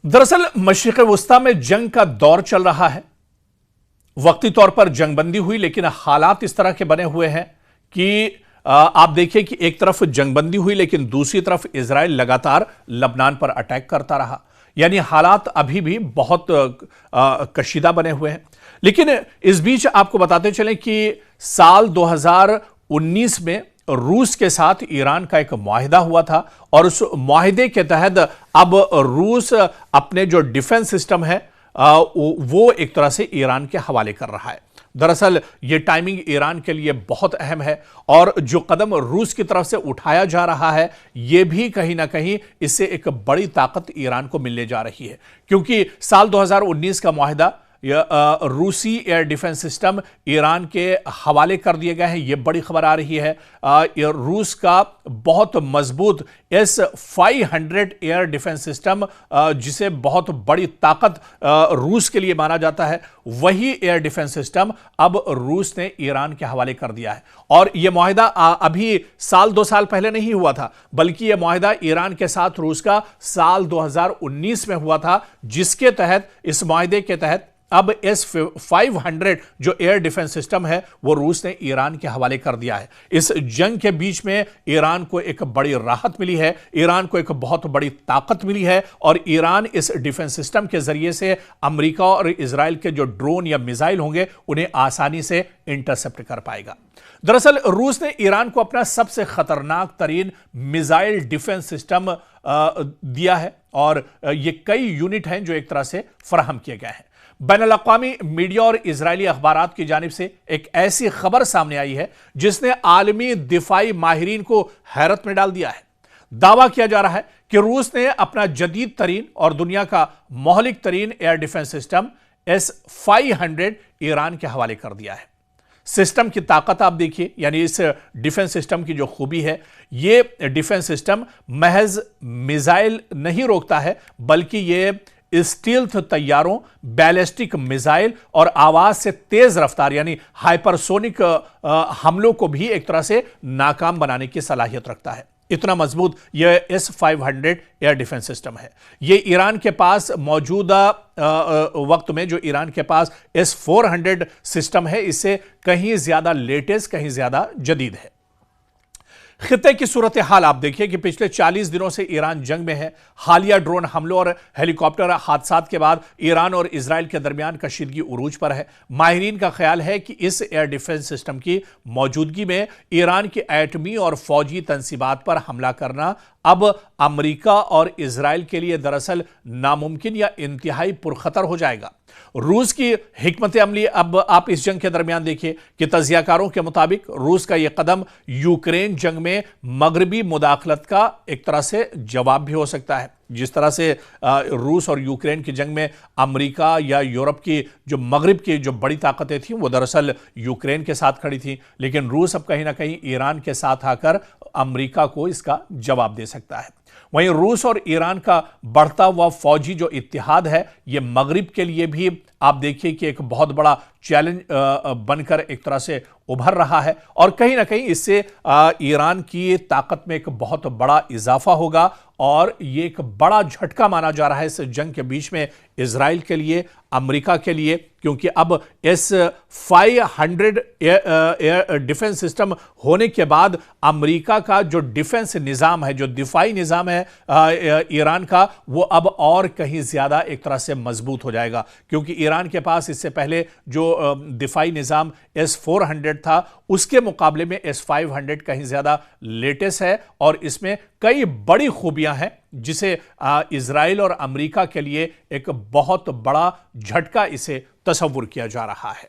दरअसल मशरिक़ वुस्ता में जंग का दौर चल रहा है। वक्ती तौर पर जंगबंदी हुई, लेकिन हालात इस तरह के बने हुए हैं कि आप देखिए कि एक तरफ जंगबंदी हुई, लेकिन दूसरी तरफ इजराइल लगातार लबनान पर अटैक करता रहा। यानी हालात अभी भी बहुत कशीदा बने हुए हैं। लेकिन इस बीच आपको बताते चलें कि साल 2019 में रूस के साथ ईरान का एक मुआहिदा हुआ था और उस मुआहिदे के तहत अब रूस अपने जो डिफेंस सिस्टम है वो एक तरह से ईरान के हवाले कर रहा है। दरअसल ये टाइमिंग ईरान के लिए बहुत अहम है और जो कदम रूस की तरफ से उठाया जा रहा है ये भी कहीं ना कहीं इससे एक बड़ी ताकत ईरान को मिलने जा रही है, क्योंकि साल 2019 का मुआहिदा रूसी एयर डिफेंस सिस्टम ईरान के हवाले कर दिए गए हैं। यह बड़ी खबर आ रही है। रूस का बहुत मजबूत S-500 एयर डिफेंस सिस्टम, जिसे बहुत बड़ी ताकत रूस के लिए माना जाता है, वही एयर डिफेंस सिस्टम अब रूस ने ईरान के हवाले कर दिया है। और यह मुआहिदा अभी साल 2 साल पहले नहीं हुआ था, बल्कि यह मुआहिदा ईरान के साथ रूस का साल 2019 में हुआ था, जिसके तहत इस मुआहिदे के तहत अब S-500 जो एयर डिफेंस सिस्टम है वो रूस ने ईरान के हवाले कर दिया है। इस जंग के बीच में ईरान को एक बड़ी राहत मिली है, ईरान को एक बहुत बड़ी ताकत मिली है और ईरान इस डिफेंस सिस्टम के जरिए से अमेरिका और इजराइल के जो ड्रोन या मिसाइल होंगे उन्हें आसानी से इंटरसेप्ट कर पाएगा। दरअसल रूस ने ईरान को अपना सबसे खतरनाक तरीन मिसाइल डिफेंस सिस्टम दिया है और ये कई यूनिट हैं जो एक तरह से फराहम किए गए हैं। बैनुल-अक़वामी मीडिया और इजरायली अखबारात की जानिब से एक ऐसी खबर सामने आई है जिसने आलमी दिफाई माहिरीन को हैरत में डाल दिया है। दावा किया जा रहा है कि रूस ने अपना जदीद तरीन और दुनिया का मौलिक तरीन air defence system S-500 Iran के हवाले कर दिया है। सिस्टम की ताकत आप देखिए, यानी इस डिफेंस सिस्टम की जो खूबी है, ये डिफेंस सिस्टम महज मिसाइल नहीं रोकता है, बल्कि ये स्टील्थ तैयारों, बैलिस्टिक मिसाइल और आवाज से तेज रफ्तार यानी हाइपरसोनिक हमलों को भी एक तरह से नाकाम बनाने की सलाहियत रखता है। इतना मजबूत यह S-500 एयर डिफेंस सिस्टम है। यह ईरान के पास मौजूदा वक्त में जो ईरान के पास S-400 सिस्टम है, इससे कहीं ज्यादा लेटेस्ट, कहीं ज्यादा जदीद है। खित्ते की सूरत हाल आप देखिए कि पिछले 40 दिनों से ईरान जंग में है। हालिया ड्रोन हमलों और हेलीकॉप्टर हादसात के बाद ईरान और इजराइल के दरमियान कशीदगी उरूज पर है। माहिरीन का ख्याल है कि इस एयर डिफेंस सिस्टम की मौजूदगी में ईरान की एटमी और फौजी तंसीबात पर हमला करना अब अमेरिका और इजराइल के लिए दरअसल नामुमकिन या इंतहाई पुरखतर हो जाएगा। रूस की हिकमत अमली अब आप इस जंग के दरमियान देखिए कि तजियाकारों के मुताबिक रूस का यह कदम यूक्रेन जंग में मगरबी मुदाखलत का एक तरह से जवाब भी हो सकता है। जिस तरह से रूस और यूक्रेन की जंग में अमेरिका या यूरोप की जो मगरिब की जो बड़ी ताकतें थीं वो दरअसल यूक्रेन के साथ खड़ी थीं, लेकिन रूस अब कहीं ना कहीं ईरान के साथ आकर अमेरिका को इसका जवाब दे सकता है। वहीं रूस और ईरान का बढ़ता हुआ फौजी जो इत्तिहाद है, ये मगरिब के लिए भी आप देखिए कि एक बहुत बड़ा चैलेंज बनकर एक तरह से उभर रहा है और कहीं ना कहीं इससे ईरान की ताकत में एक बहुत बड़ा इजाफा होगा और ये एक बड़ा झटका माना जा रहा है इस जंग के बीच में इजराइल के लिए, अमेरिका के लिए, क्योंकि अब S-500 एयर डिफेंस सिस्टम होने के बाद अमेरिका का जो डिफेंस निज़ाम है, जो दिफाई निज़ाम है ईरान का, वो अब और कहीं ज़्यादा एक तरह से मजबूत हो जाएगा, क्योंकि ईरान के पास इससे पहले जो दिफाई निज़ाम S-400 था उसके मुकाबले में S-500 कहीं ज़्यादा लेटेस्ट है और इसमें कई बड़ी खूबियां हैं जिसे इजराइल और अमेरिका के लिए एक बहुत बड़ा झटका इसे तस्वुर किया जा रहा है।